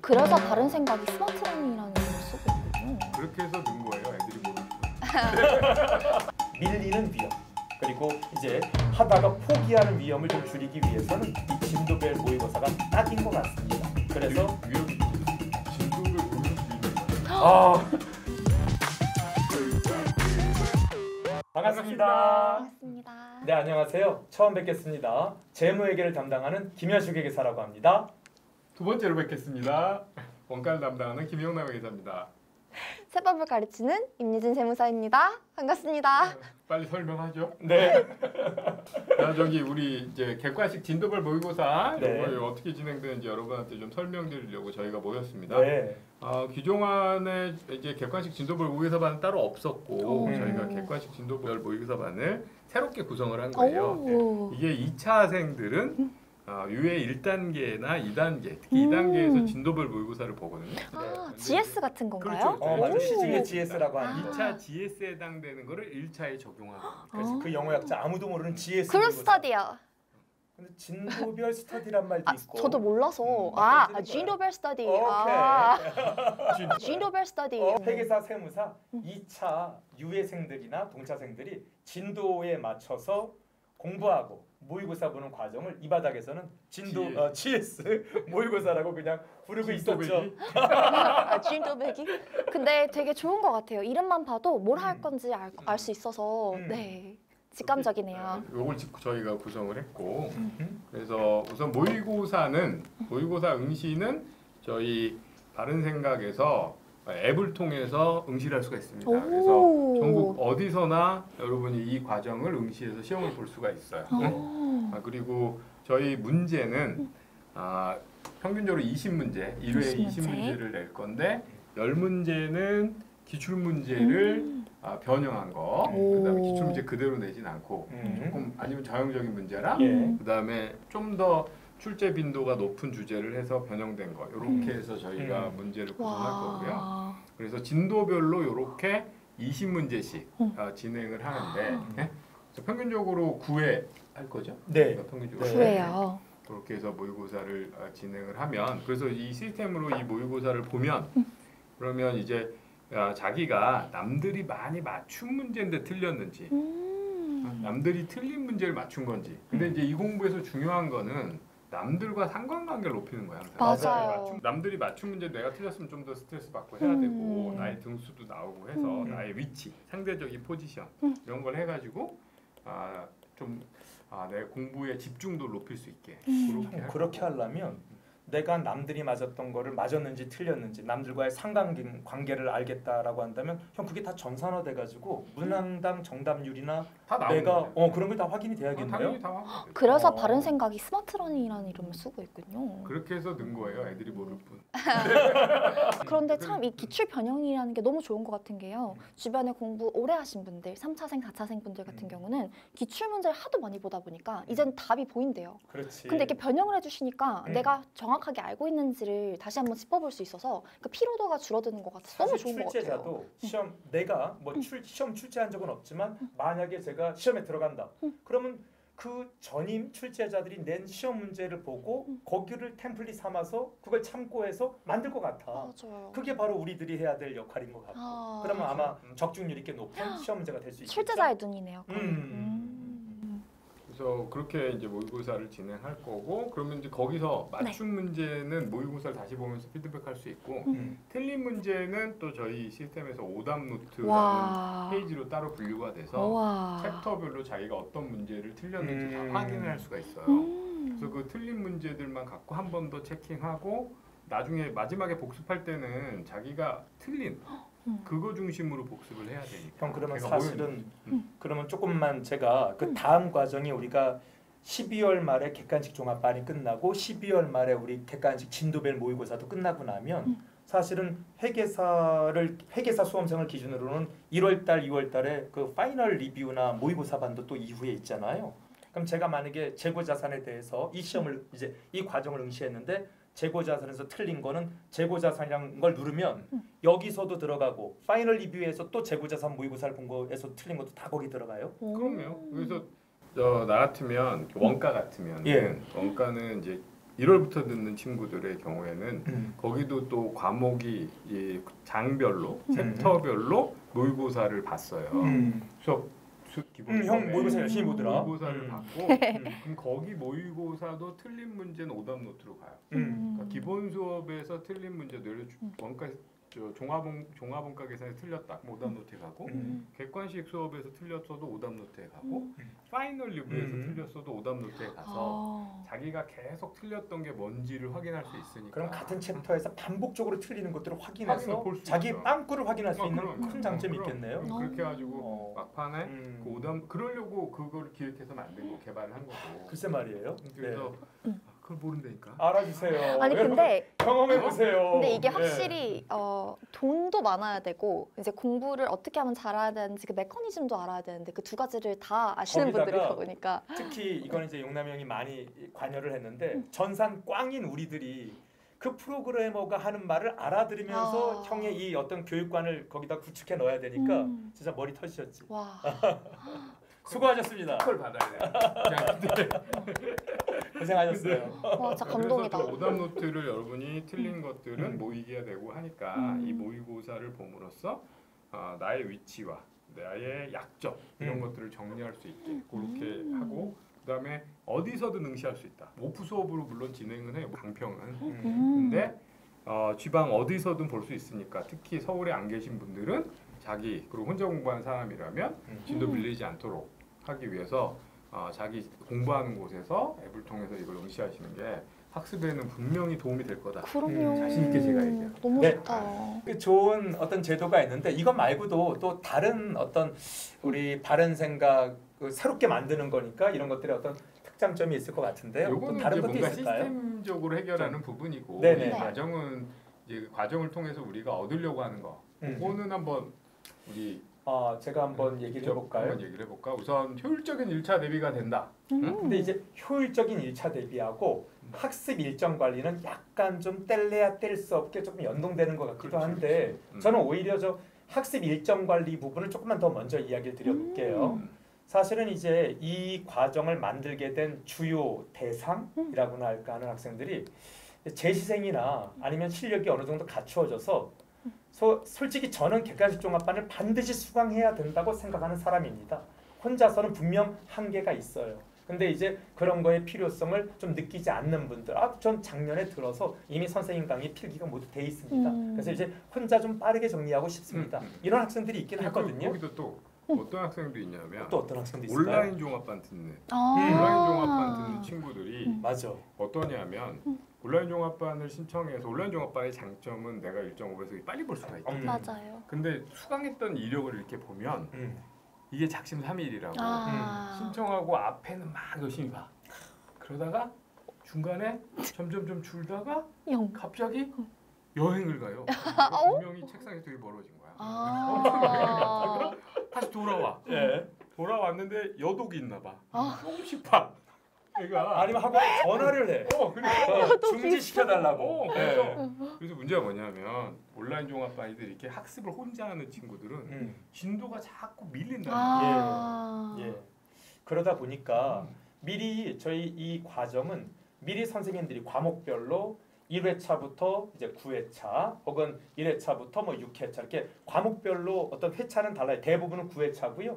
그래서 바른 생각이 스마트러닝이라는 이름을 쓰고 있군요. 그렇게 해서 는 거예요, 애들이 모르는. 밀리는 위험, 그리고 이제 하다가 포기하는 위험을 좀 줄이기 위해서는 이 진도별 모의고사가 딱인 것 같습니다. 그래서 위험이 진도를 모르는 반갑습니다. 반갑습니다. 네, 안녕하세요. 처음 뵙겠습니다. 재무회계를 담당하는 김현숙 회계사라고 합니다. 두 번째로 뵙겠습니다. 원가를 담당하는 김영남 회계사입니다. 세법을 가르치는 임유진 세무사입니다. 반갑습니다. 빨리 설명하죠. 네. 자, 저기 우리 이제 객관식 진도별 모의고사 네. 이거 어떻게 진행되는지 여러분한테 좀 설명드리려고 저희가 모였습니다. 네. 기존에 이제 객관식 진도별 모의고사반은 따로 없었고 저희가 음. 객관식 진도별 모의고사반을 새롭게 구성을 한 거예요. 오. 이게 2차생들은 유예 1단계나 2단계, 특히 2단계에서 진도별 모의고사를 보거든요. 아, GS 같은 건가요? 그렇죠. 맞아요. 오. 시중에 GS라고 하는 2차 GS에 해당되는 거를 1차에 적용하고 그래서 그 영어 약자 아무도 모르는 GS. 그룹 스터디요. 근데 진도별 스터디란 말도 있고. 저도 몰라서. 어떤 진도별 스터디. 오케이. 진도별 스터디. 회계사 세무사 2차 유예생들이나 동차생들이 진도에 맞춰서 공부하고 모의고사 보는 과정을 이 바닥에서는 진도 GS 모의고사라고 그냥 부르고 있었죠. 진도배기? 근데 되게 좋은 것 같아요. 이름만 봐도 뭘 할 건지 알 수 있어서 네, 직감적이네요. 이걸 저희가 구성을 했고 그래서 우선 모의고사 응시는 저희 바른생각에서 앱을 통해서 응시를 할 수가 있습니다. 그래서 전국 어디서나 여러분이 이 과정을 응시해서 시험을 볼 수가 있어요. 그리고 저희 문제는 평균적으로 20문제, 1회에 20문제를 낼 건데 10문제는 기출문제를 변형한 거, 그다음에 기출문제 그대로 내진 않고 조금 아니면 자연적인 문제랑 그다음에 좀 더 출제 빈도가 높은 주제를 해서 변형된 거 이렇게 해서 저희가 문제를 구성할 거고요. 그래서 진도별로 이렇게 20문제씩 진행을 하는데 평균적으로 9회 할 거죠? 네. 평균적으로 9회요. 그렇게 해서 모의고사를 진행을 하면 그래서 이 시스템으로 이 모의고사를 보면 그러면 이제 자기가 남들이 많이 맞춘 문제인데 틀렸는지 남들이 틀린 문제를 맞춘 건지 근데 이제 이 공부에서 중요한 거는 남들과 상관관계를 높이는 거야. 맞아요. 남들이 맞춘 문제 내가 틀렸으면 좀 더 스트레스 받고 해야 되고 나의 등수도 나오고 해서 나의 위치, 상대적인 포지션 이런 걸 해가지고 내 공부의 집중도를 높일 수 있게 그렇게 하려면 내가 남들이 맞았던 거를 맞았는지 틀렸는지 남들과의 상관관계를 알겠다라고 한다면 형 그게 다 정산화돼 가지고 문항당 정답률이나 내가 그런 게 다 확인이 돼야겠네요. 당연히 다 확인이 그래서 바른 생각이 스마트러닝이라는 이름을 쓰고 있군요. 그렇게 해서 는 거예요. 애들이 모를 뿐. 그런데 참 이 기출 변형이라는 게 너무 좋은 것 같은 게요. 주변에 공부 오래 하신 분들, 3차생, 4차생 분들 같은 경우는 기출 문제를 하도 많이 보다 보니까 이제는 답이 보인대요. 그렇지. 근데 이렇게 변형을 해주시니까 내가 정확하게 알고 있는지를 다시 한번 짚어볼 수 있어서 그 피로도가 줄어드는 것 같아서 너무 좋은 것 같아요. 출제자도 시험 내가 시험 출제한 적은 없지만 만약에 제가 시험에 들어간다. 그러면 그 전임 출제자들이 낸 시험 문제를 보고 거기를 템플릿 삼아서 그걸 참고해서 만들 것 같아. 맞아요. 그게 바로 우리들이 해야 될 역할인 것 같고. 그러면 아마 적중률 있게 높은 시험 문제가 될 수 있겠죠. 출제자의 눈이네요. 그래서 그렇게 이제 모의고사를 진행할 거고 그러면 이제 거기서 맞춘 문제는 모의고사를 다시 보면서 피드백할 수 있고 틀린 문제는 또 저희 시스템에서 오답 노트라는 페이지로 따로 분류가 돼서 챕터별로 자기가 어떤 문제를 틀렸는지 다 확인을 할 수가 있어요. 그래서 그 틀린 문제들만 갖고 한 번 더 체킹하고 나중에 마지막에 복습할 때는 자기가 틀린 그거 중심으로 복습을 해야 되니까. 형 그러면 사실은 그러면 조금만 제가 그 다음 과정이 우리가 12월 말에 객관식 종합반이 끝나고 12월 말에 우리 객관식 진도별 모의고사도 끝나고 나면 사실은 회계사 수험생을 기준으로는 1월달, 2월달에 그 파이널 리뷰나 모의고사반도 또 이후에 있잖아요. 그럼 제가 만약에 재고자산에 대해서 이 시험을 이제 이 과정을 응시했는데 재고자산에서 틀린 거는 재고자산이라는 걸 누르면 여기서도 들어가고 파이널 리뷰에서 또 재고자산 모의고사를 본 거에서 틀린 것도 다 거기 들어가요? 그럼요. 그래서 나 같으면 원가 같으면 원가는 이제 1월부터 듣는 친구들의 경우에는 거기도 또 과목이 이 장별로 챕터별로 모의고사를 봤어요. 수업 기본 형 모의고사 열심히 보더라. 모의고사를 받고 그럼 거기 모의고사도 틀린 문제는 오답 노트로 가요. 그러니까 기본 수업에서 틀린 문제들 원가 종합원가 계산에 틀렸다. 그럼 오답 노트에 가고 객관식 수업에서 틀렸어도 오답 노트에 가고 파이널 리뷰에서 틀렸어도 오답 노트에 가서 자기가 계속 틀렸던 게 뭔지를 확인할 수 있으니까. 그럼 같은 챕터에서 반복적으로 틀리는 것들을 확인해서 볼수 자기 있죠. 빵꾸를 확인할 수 있는 그럼, 큰 장점이 있겠네요. 그렇게 해가지고 막판에 음. 그 오답 그러려고 그걸 기획해서 만든 거 개발을 한 거고. 글쎄 말이에요. 그래서 그걸 모른다니까. 알아주세요. 아니 근데 경험해 보세요. 근데 이게 확실히 돈도 많아야 되고 이제 공부를 어떻게 하면 잘해야 되는지 그 메커니즘도 알아야 되는데 그 두 가지를 다 아시는 거기다가 분들이다 보니까 특히 이건 이제 용남이 형이 많이 관여를 했는데 전산 꽝인 우리들이 그 프로그래머가 하는 말을 알아들으면서 형의 이 어떤 교육관을 거기다 구축해 넣어야 되니까 진짜 머리 터지셨지. 와 수고하셨습니다. 그걸 받아야 돼. 고생하셨어요. 와, 진짜 감동이다. 그래서 오답 노트를 여러분이 틀린 것들은 모의기가 되고 하니까 이 모의고사를 봄으로써 나의 위치와 나의 약점 이런 것들을 정리할 수 있게 그렇게 하고 그다음에 어디서든 응시할 수 있다. 오프 수업으로 물론 진행은 해요. 강평은. 근데 지방 어디서든 볼 수 있으니까 특히 서울에 안 계신 분들은 자기 그리고 혼자 공부하는 사람이라면 진도 밀리지 않도록 하기 위해서 자기 공부하는 곳에서 앱을 통해서 이걸 응시하시는 게 학습에는 분명히 도움이 될 거다. 그럼요. 자신 있게 제가 얘기해요. 너무 네. 좋다. 그 좋은 어떤 제도가 있는데 이것 말고도 또 다른 어떤 우리 바른 생각 새롭게 만드는 거니까 이런 것들의 어떤 특장점이 있을 것 같은데요. 또 요거는 다른 이제 것도 뭔가 있을까요? 시스템적으로 해결하는 부분이고 네네. 이 과정은 이제 그 과정을 통해서 우리가 얻으려고 하는 거. 그거는 한번 우리 제가 한번 얘기를 해볼까요? 한번 얘기를 해볼까? 우선 효율적인 1차 대비가 된다. 근데 이제 효율적인 1차 대비하고 학습 일정 관리는 약간 좀 뗄래야 뗄 수 없게 조금 연동되는 것 같기도 그렇지, 한데 그렇지. 저는 오히려 저 학습 일정 관리 부분을 조금만 더 먼저 이야기를 드려볼게요. 사실은 이제 이 과정을 만들게 된 주요 대상이라고나 할까 하는 학생들이 재시생이나 아니면 실력이 어느 정도 갖추어져서 솔직히 저는 객관식 종합반을 반드시 수강해야 된다고 생각하는 사람입니다. 혼자서는 분명 한계가 있어요. 근데 이제 그런 거의 필요성을 좀 느끼지 않는 분들, 전 작년에 들어서 이미 선생님 강의 필기가 모두 돼 있습니다. 그래서 이제 혼자 좀 빠르게 정리하고 싶습니다. 이런 학생들이 있긴 하거든요. 거기도 또 어떤 학생도 있냐면 또 어떤 학생도 있을까요? 온라인 종합반 듣는 아. 온라인 종합반 듣는 친구들이 맞아. 어떠냐면 온라인 종합반을 신청해서 온라인 종합반의 장점은 내가 1.5배속이 빨리 볼 수가 있거든. 맞아요. 근데 수강했던 이력을 이렇게 보면 이게 작심삼일이라고 신청하고 앞에는 막 열심히 봐. 그러다가 중간에 점점 좀 줄다가 갑자기 여행을 가요. 분명히 책상에 되게 멀어진 거야. 다시 돌아와. 돌아왔는데 여독이 있나 봐. 조금씩 봐. 그러니까 아니면 학원에 전화를 해. 그러니까 중지시켜달라고. 그래서 문제가 뭐냐면 온라인 종합반이들 이렇게 학습을 혼자 하는 친구들은 진도가 자꾸 밀린다. 예. 그러다 보니까 미리 저희 이 과정은 미리 선생님들이 과목별로 1회차부터 이제 9회차 혹은 1회차부터 뭐 6회차 이렇게 과목별로 어떤 회차는 달라요. 대부분은 9회차고요.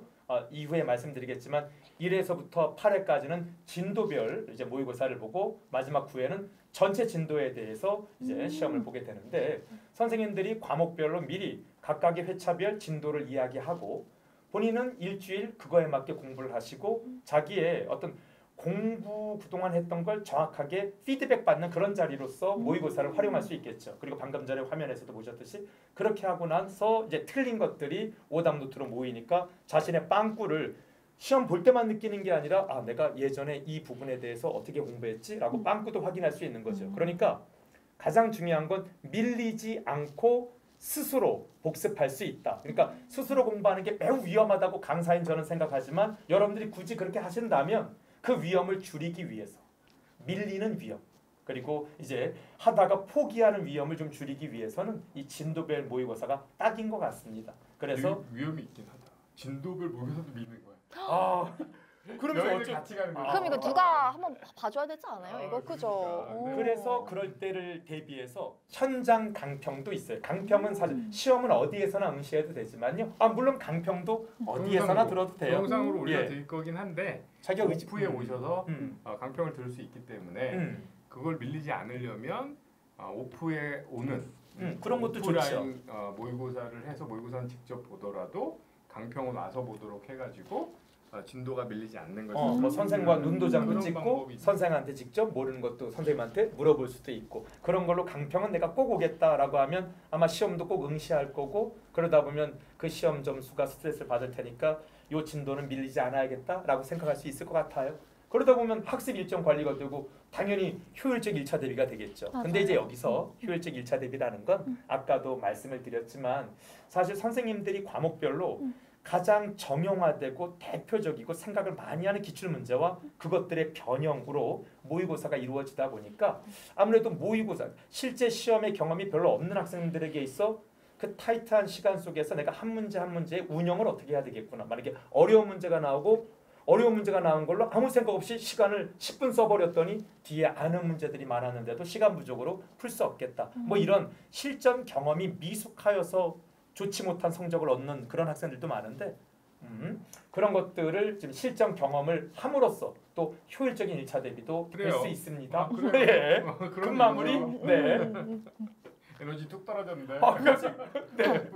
이후에 말씀드리겠지만 1회서부터 8회까지는 진도별 이제 모의고사를 보고 마지막 9회는 전체 진도에 대해서 이제 시험을 보게 되는데 선생님들이 과목별로 미리 각각의 회차별 진도를 이야기하고 본인은 일주일 그거에 맞게 공부를 하시고 자기의 어떤 공부 그동안 했던 걸 정확하게 피드백 받는 그런 자리로서 모의고사를 활용할 수 있겠죠. 그리고 방금 전에 화면에서도 보셨듯이 그렇게 하고 나서 이제 틀린 것들이 오답 노트로 모이니까 자신의 빵꾸를 시험 볼 때만 느끼는 게 아니라 내가 예전에 이 부분에 대해서 어떻게 공부했지라고 빵꾸도 확인할 수 있는 거죠. 그러니까 가장 중요한 건 밀리지 않고 스스로 복습할 수 있다. 그러니까 스스로 공부하는 게 매우 위험하다고 강사인 저는 생각하지만 여러분들이 굳이 그렇게 하신다면 그 위험을 줄이기 위해서 밀리는 위험 그리고 이제 하다가 포기하는 위험을 좀 줄이기 위해서는 이 진도별 모의고사가 딱인 것 같습니다. 그래서 위험이 있긴 하다. 진도별 모의고사도 미는 거야. 그러면서 여행을 어쩌 같이 가는 거죠. 그럼 이거 누가 한번 봐줘야 되지 않아요? 아, 이거 그죠? 그러니까. 네. 오. 그래서 그럴 때를 대비해서 현장 강평도 있어요. 강평은 사실 시험은 어디에서나 응시해도 되지만요. 물론 강평도 어디에서나 들어도 돼요. 동영상으로 우리가 예. 드릴 거긴 한데 자기가 의지 오프에 오셔서 음. 강평을 들을 수 있기 때문에 음. 그걸 밀리지 않으려면 오프에 오는 그런 것도 오프라인 모의고사를 해서 모의고사는 직접 보더라도 강평은 와서 보도록 해가지고 진도가 밀리지 않는 거죠. 뭐 선생과 눈도장도 그런 찍고 방법이 선생한테 직접 모르는 것도 선생님한테 물어볼 수도 있고 그런 걸로 강평은 내가 꼭 오겠다라고 하면 아마 시험도 꼭 응시할 거고 그러다 보면 그 시험 점수가 스트레스를 받을 테니까 요 진도는 밀리지 않아야겠다라고 생각할 수 있을 것 같아요. 그러다 보면 학습 일정 관리가 되고 당연히 효율적 1차 대비가 되겠죠. 맞아요. 근데 이제 여기서 효율적 1차 대비라는 건 아까도 말씀을 드렸지만 사실 선생님들이 과목별로 가장 정형화되고 대표적이고 생각을 많이 하는 기출문제와 그것들의 변형으로 모의고사가 이루어지다 보니까 아무래도 모의고사 실제 시험의 경험이 별로 없는 학생들에게 있어 그 타이트한 시간 속에서 내가 한 문제 한 문제의 운영을 어떻게 해야 되겠구나. 만약에 어려운 문제가 나온 걸로 아무 생각 없이 시간을 10분 써버렸더니 뒤에 아는 문제들이 많았는데도 시간 부족으로 풀 수 없겠다. 뭐 이런 실전 경험이 미숙하여서 좋지 못한 성적을 얻는 그런 학생들도 많은데 그런 것들을 지금 실전 경험을 함으로써 또 효율적인 1차 대비도 될 그래요. 수 있습니다. 그래요. 예. 그런 그 마무리. 의미죠. 네. 에너지 뚝 떨어졌는데. 네.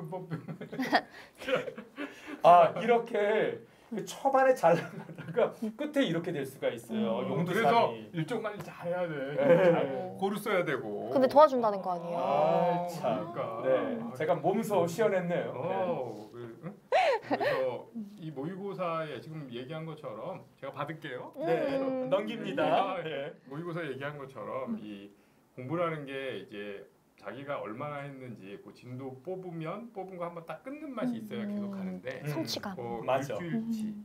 이렇게 초반에 잘 나가다가 끝에 이렇게 될 수가 있어요. 그래서 용두산이. 일정 관리 잘 해야 돼. 네. 잘 고루 써야 되고. 근데 도와준다는 거 아니에요? 참. 그러니까. 네. 제가 몸소 시원했네요. 그래서 이 모의고사에 지금 얘기한 것처럼 제가 받을게요. 네. 넘깁니다. 예. 모의고사 얘기한 것처럼 이 공부라는 게 이제 자기가 얼마나 했는지 그 진도 뽑은 거 한번 딱 끊는 맛이 있어야 계속 가는데 성취감. 맞아.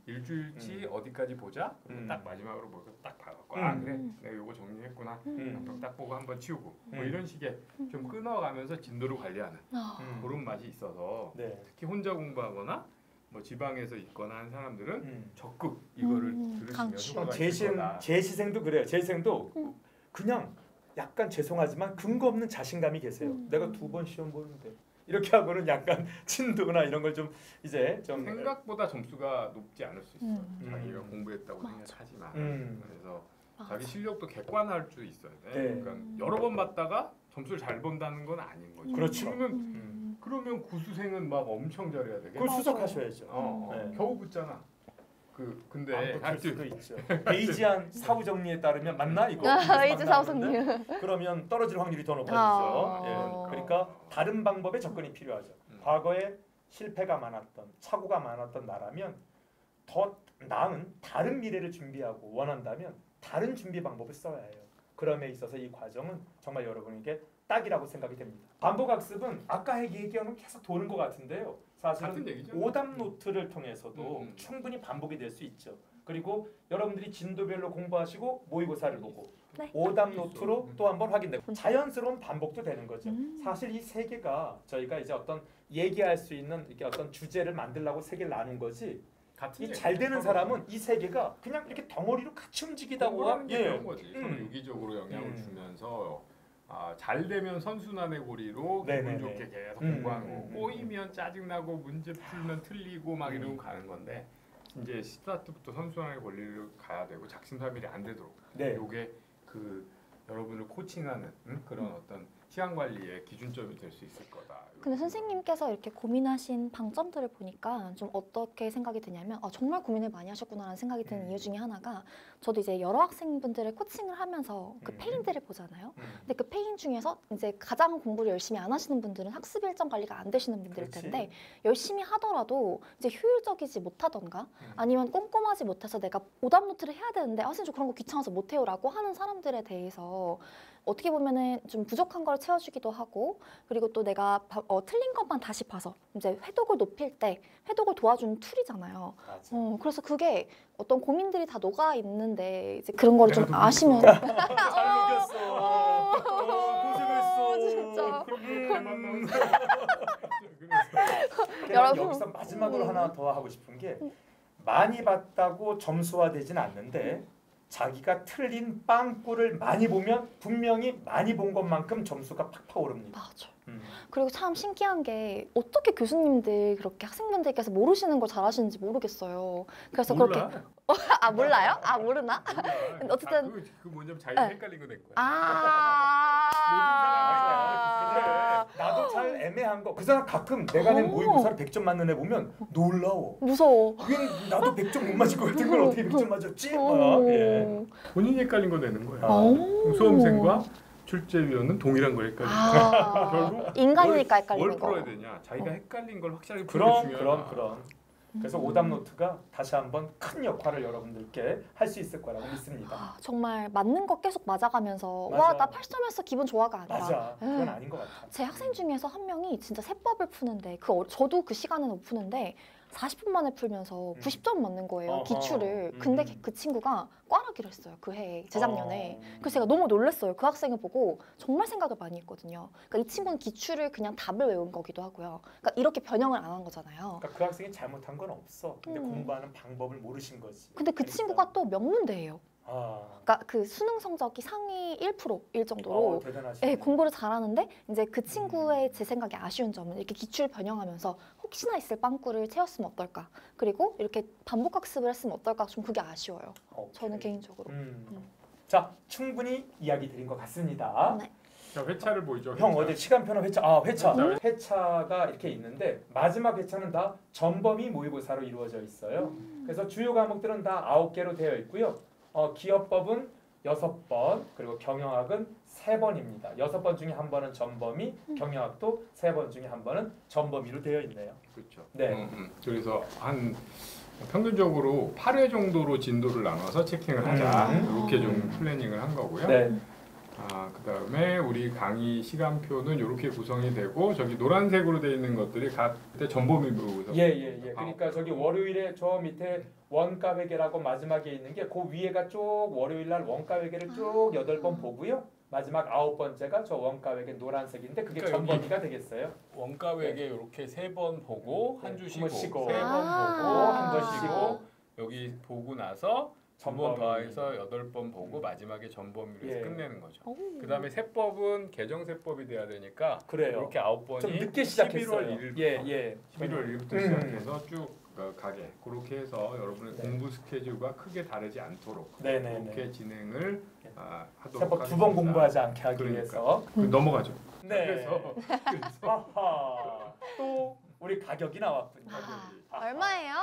일주일치 어디까지 보자. 그리고 딱 마지막으로 뭐딱 봐갖고 그래 내가 요거 정리했구나. 그럼 딱 보고 한번 치우고 뭐 이런 식의 좀 끊어가면서 진도를 관리하는 그런 맛이 있어서 네. 특히 혼자 공부하거나 뭐 지방에서 있거나 한 사람들은 적극 이거를 들으시면 강추. 효과가 있을 거다. 제 시생도 그래요. 제 시생도 그냥 약간 죄송하지만 근거 없는 자신감이 계세요. 내가 2번 시험 보는데 이렇게 하고는 약간 진도나 이런 걸 좀 이제 좀 생각보다 점수가 높지 않을 수 있어요. 자기가 음. 공부했다고 맞아. 생각하지만 음. 그래서 자기 실력도 객관할 수 있어야 돼. 네. 그러니까 여러 번 봤다가 점수를 잘 본다는 건 아닌 거죠. 그렇죠. 그러면 구수생은 막 엄청 잘해야 되겠네. 그걸 수석하셔야죠. 네. 겨우 붙잖아. 근데 안 붙을 수도 있죠. 베이지안 사후 정리에 따르면 맞나 이거? 베이지 사후 정리. 그러면 떨어질 확률이 더 높아지죠. 아. 예. 그러니까 다른 방법의 접근이 필요하죠. 과거에 실패가 많았던 착오가 많았던 나라면 더 나은 다른 미래를 준비하고 원한다면 다른 준비 방법을 써야 해요. 그럼에 있어서 이 과정은 정말 여러분에게 딱이라고 생각이 됩니다. 반복학습은 아까 얘기하는 계속 도는 것 같은데요. 같은 사실은 얘기죠. 오답 노트를 통해서도 충분히 반복이 될 수 있죠. 그리고 여러분들이 진도별로 공부하시고 모의고사를 보고 네. 오답 노트로 또 한 번 확인되고 자연스러운 반복도 되는 거죠. 사실 이 세 개가 저희가 이제 어떤 얘기할 수 있는 이렇게 어떤 주제를 만들려고 세 개를 나눈 거지. 같은 이 잘 되는 사람은 이 세 개가 그냥 이렇게 덩어리로 같이 움직이다가 공부하는 게 그런 거지. 서로 음. 유기적으로 영향을 주면서 잘 되면 선순환의 고리로 네네네. 기분 좋게 계속 음, 공부하는 음, 거고 음, 꼬이면 짜증나고 문제 풀면 틀리고 막 이러고 가는 건데 이제 스타트부터 선순환의 고리를 가야 되고 작심삼일이 안 되도록 네. 요게 그 여러분을 코칭하는 그런 어떤 시간 관리의 기준점이 될 수 있을 거다. 근데 선생님께서 이렇게 고민하신 방점들을 보니까 좀 어떻게 생각이 드냐면 정말 고민을 많이 하셨구나라는 생각이 드는 이유 중에 하나가 저도 이제 여러 학생분들을 코칭을 하면서 그 페인들을 보잖아요. 근데 그 페인 중에서 이제 가장 공부를 열심히 안 하시는 분들은 학습 일정 관리가 안 되시는 분들일 그렇지. 텐데 열심히 하더라도 이제 효율적이지 못하던가 아니면 꼼꼼하지 못해서 내가 오답 노트를 해야 되는데 선생님 저 그런 거 귀찮아서 못해요라고 하는 사람들에 대해서 어떻게 보면은 좀 부족한 걸 채워주기도 하고 그리고 또 내가 틀린 것만 다시 봐서 이제 회독을 높일 때 회독을 도와주는 툴이잖아요. 맞아. 그래서 그게 어떤 고민들이 다 녹아 있는데 이제 그런 거를 좀 아시면 잘 녹였어. 고생했어. 진짜. 여러분 여러분. 여기서 마지막으로 하나 더 하고 싶은 게 많이 봤다고 점수화되진 않는데 자기가 틀린 빵꾸를 많이 보면 분명히 많이 본 것만큼 점수가 팍팍 오릅니다. 맞아. 그리고 참 신기한 게 어떻게 교수님들 그렇게 학생분들께서 모르시는 걸 잘하시는지 모르겠어요. 그래서 몰라. 그렇게 아 몰라요? 아 모르나? 몰라. 근데 어쨌든- 그 뭐냐면 자기가 네. 헷갈린 거 내 거야. 아 그래, 나도 잘 애매한 거. 그 사람 가끔 내가 낸 오. 모의고사를 100점 맞는 애 보면 놀라워. 무서워. 왜 나도 100점 못 맞을 것 같은 걸 어떻게 100점 맞았지? 오. 예. 본인이 헷갈린 거 내는 거야. 오. 수험생과 출제위원은 동일한 걸 헷갈린 거야. 아, 결국 인간이니까 뭘 헷갈리는 거. 풀어야 되냐? 자기가 헷갈린 걸 확실하게 풀는 게 중요하다. 그런. 그래서 오답 노트가 다시 한번 큰 역할을 여러분들께 할 수 있을 거라고 믿습니다. 아, 정말 맞는 거 계속 맞아가면서 맞아. 와 나 8점했어 기분 좋아가 아니라 맞아. 그건 아닌 것 같아. 제 학생 중에서 한 명이 진짜 세법을 푸는데 저도 그 시간에는 못 푸는데 40분 만에 풀면서 90점 맞는 거예요. 어허. 기출을. 근데 그 친구가 꽈라기를 했어요. 그 해에 재작년에. 어. 그래서 제가 너무 놀랐어요. 그 학생을 보고 정말 생각을 많이 했거든요. 그러니까 이 친구는 기출을 그냥 답을 외운 거기도 하고요. 그러니까 이렇게 변형을 안 한 거잖아요. 그러니까 그 학생이 잘못한 건 없어. 근데 음. 공부하는 방법을 모르신 거지. 근데 그 그러니까. 친구가 또 명문대예요. 아. 그러니까 그 수능 성적이 상위 1%일 정도로 대단하시네. 네, 공부를 잘하는데 이제 그 친구의 제 생각에 아쉬운 점은 이렇게 기출 변형하면서 혹시나 있을 빵꾸를 채웠으면 어떨까 그리고 이렇게 반복 학습을 했으면 어떨까 좀 그게 아쉬워요. 오케이. 저는 개인적으로. 자, 충분히 이야기 드린 것 같습니다. 네. 자, 회차를 보이죠. 형 회차. 어디 시간표는 회차. 회차가 이렇게 있는데 마지막 회차는 다 전범위 모의고사로 이루어져 있어요. 그래서 주요 과목들은 다 9개로 되어 있고요. 기업법은 6번, 그리고 경영학은 3번입니다. 6번 중에 한 번은 전범위, 경영학도 3번 중에 한 번은 전범위로 되어 있네요. 그렇죠. 네. 그래서 한 평균적으로 8회 정도로 진도를 나눠서 체킹을 하자. 이렇게 좀 플래닝을 한 거고요. 네. 그다음에 우리 강의 시간표는 이렇게 구성이 되고 저기 노란색으로 되어 있는 것들이 각 때 전범위로 예. 그러니까 저기 월요일에 저 밑에 원가 회계라고 마지막에 있는 게 그 위에가 쭉 월요일 날 원가 회계를 쭉 8번 보고요. 마지막 9번째가 저 원가 회계 노란색인데 그게 그러니까 전범위가 되겠어요. 원가 외계 이렇게 3번 보고 한 주 쉬고 한번 쉬고. 3번 아. 보고 한 번 쉬고. 쉬고 여기 보고 나서 두 번 전범위. 더해서 8번 보고 마지막에 전범위로 해서 예. 끝내는 거죠. 오. 그다음에 세법은 개정세법이 돼야 되니까 그래요. 이렇게 9번이 좀 늦게 시작했어요. 11월 1일부터 예. 11월 1일부터 시작해서 쭉 가게 그렇게 해서 여러분의 네. 공부 스케줄과 크게 다르지 않도록 네네네. 그렇게 진행을 하도록 세법 2번 공부하지 않게 하기 그러니까. 위해서. 넘어가죠. 네. 그래서 하하. 또 우리 가격이 나왔군요. 얼마예요?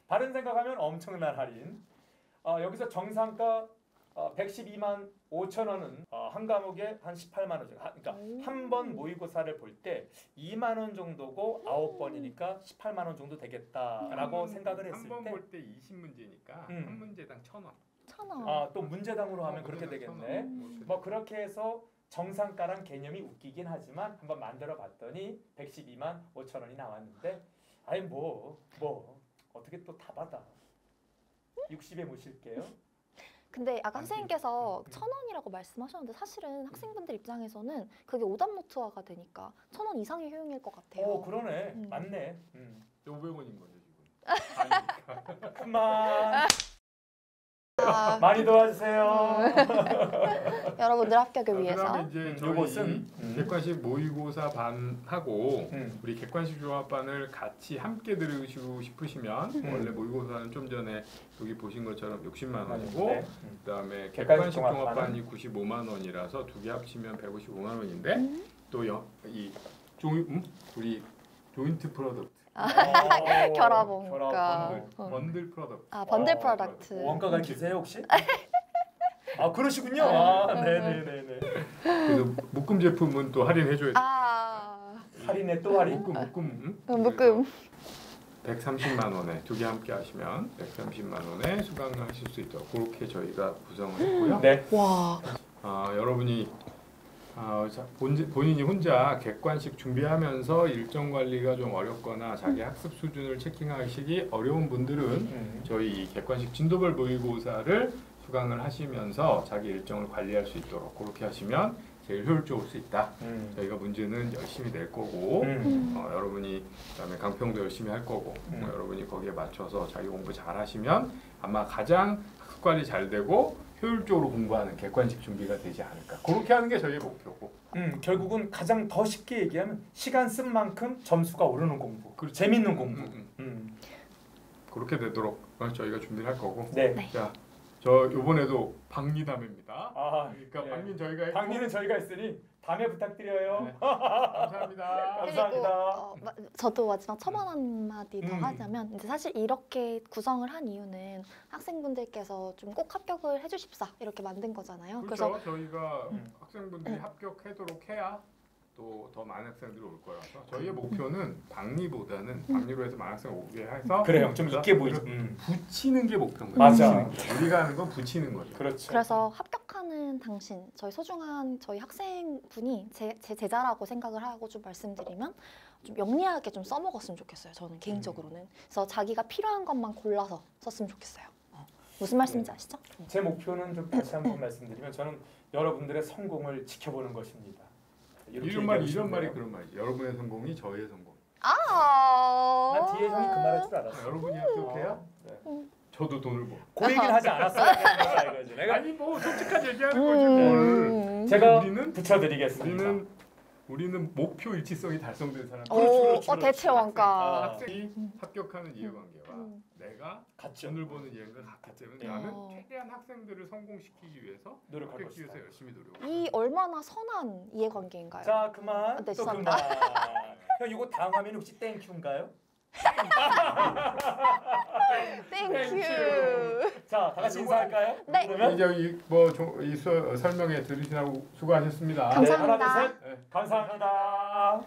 바른 생각하면 엄청난 할인. 여기서 정상가 112만 5천 원은 한 과목에 한 18만 원 정도. 그러니까 한 번 모의고사를 볼 때 2만 원 정도고 9번이니까 18만 원 정도 되겠다라고 생각을 했을 한번 때 볼 때 20문제니까 한 문제당 1,000원. 1,000원. 또 문제당으로 하면 그렇게 되겠네. 뭐 그렇게 해서 정상가란 개념이 웃기긴 하지만 한번 만들어 봤더니 112만 5천 원이 나왔는데 아니 뭐 어떻게 또 다 받아. 60에 모실게요. 근데 아까 선생님께서 1,000원이라고 말씀하셨는데 사실은 학생분들 입장에서는 그게 오답 노트화가 되니까 1,000원 이상의 효용일 것 같아요. 그러네. 음. 맞네. 500원인 거죠 지금. 그만 아, 많이 도와주세요. 여러분들 합격을 위해서. 그다음에 이제 저희 요것은 객관식 모의고사 반하고 음. 우리 객관식 종합반을 같이 함께 들으시고 싶으시면 원래 모의고사는 좀 전에 여기 보신 것처럼 60만 원이고 네. 그다음에 객관식 객관식 종합반은 종합반이 95만 원이라서 두 개 합치면 155만 원인데 또 이 우리 조인트 프로덕트 결합원가. 번들 프로덕트 번들 프로덕트. 원가가 기세요 혹시? 그러시군요. 네네네네. 그래서 묶음 제품은 또 할인해줘야 돼. 할인에 또 할인. 묶음. 130만 원에 두 개 함께 하시면 130만 원에 수강하실 수 있도록 그렇게 저희가 구성을 했고요. 네. 와. 여러분이 본인이 혼자 객관식 준비하면서 일정 관리가 좀 어렵거나 자기 학습 수준을 체킹하시기 어려운 분들은 저희 이 객관식 진도별 모의고사를 수강을 하시면서 자기 일정을 관리할 수 있도록 그렇게 하시면 제일 효율적일 수 있다. 저희가 문제는 열심히 낼 거고 여러분이 그다음에 강평도 열심히 할 거고 여러분이 거기에 맞춰서 자기 공부 잘 하시면 아마 가장 학습 관리 잘 되고 효율적으로 공부하는 객관식 준비가 되지 않을까. 그렇게 하는 게 저희의 목표고. 결국은 가장 더 쉽게 얘기하면 시간 쓴 만큼 점수가 오르는 공부, 그리고 재밌는 공부. 그렇게 되도록 저희가 준비를 할 거고. 네. 자, 저 이번에도 박리담회입니다. 그러니까 네. 박리는 저희가 했고, 강의는 저희가 했으니 다음에 부탁드려요. 네. 감사합니다. 감사합니다. 저도 마지막 첨언 한마디 더 하자면 이제 사실 이렇게 구성을 한 이유는 학생분들께서 좀 꼭 합격을 해주십사 이렇게 만든 거잖아요. 그렇죠. 저희가 학생분들이 합격하도록 해야 또 더 많은 학생들이 올 거라서 저희의 목표는 박리보다는 박리로 해서 많은 학생을 오게 해서 그래요. 좀 있게 보이죠. 붙이는 게 목표인 거예요. 맞아. 우리가 하는 건 붙이는 거죠. 그렇죠. 그래서 합격하는 당신, 저희 소중한 저희 학생분이 제 제자라고 생각을 하고 좀 말씀드리면 좀 영리하게 좀 써먹었으면 좋겠어요. 저는 개인적으로는. 그래서 자기가 필요한 것만 골라서 썼으면 좋겠어요. 무슨 말씀인지 아시죠? 제 목표는 좀 다시 한번 말씀드리면 저는 여러분들의 성공을 지켜보는 것입니다. 이런 말이 그런 말이지. 여러분의 성공이 저희의 성공. 난 뒤에 형이 그 말 할 줄 알았어. 여러분이 합격해야 네. 저도 돈을 벌. 그 얘기는 하지 않았어요. 이거지. 내가 아니 뭐 솔직하게 얘기하는 거지 뭘. 제가 우리는 붙여드리겠습니다. 우리는 목표 일치성이 달성된 사람. 그렇죠. 대체원가. 학생이 합격하는 이해관계와 내가 같죠. 돈을 버는 이해관계가 같기 때문에 네. 나는 최대한 학생들을 성공시키기 위해서 노력할 합격하기 것이다. 위해서 열심히 노력. 이 얼마나 선한 이해관계인가요? 자 그만. 네, 또 죄송합니다. 그만. 형 이거 다음 화면 혹시 땡큐인가요? 땡큐. 자, 다 같이 인사할까요? 네. 그러면 이제 이 설명에 들으시라고 수고하셨습니다. 감사합니다. 네, 하나, 둘, 셋. 감사합니다.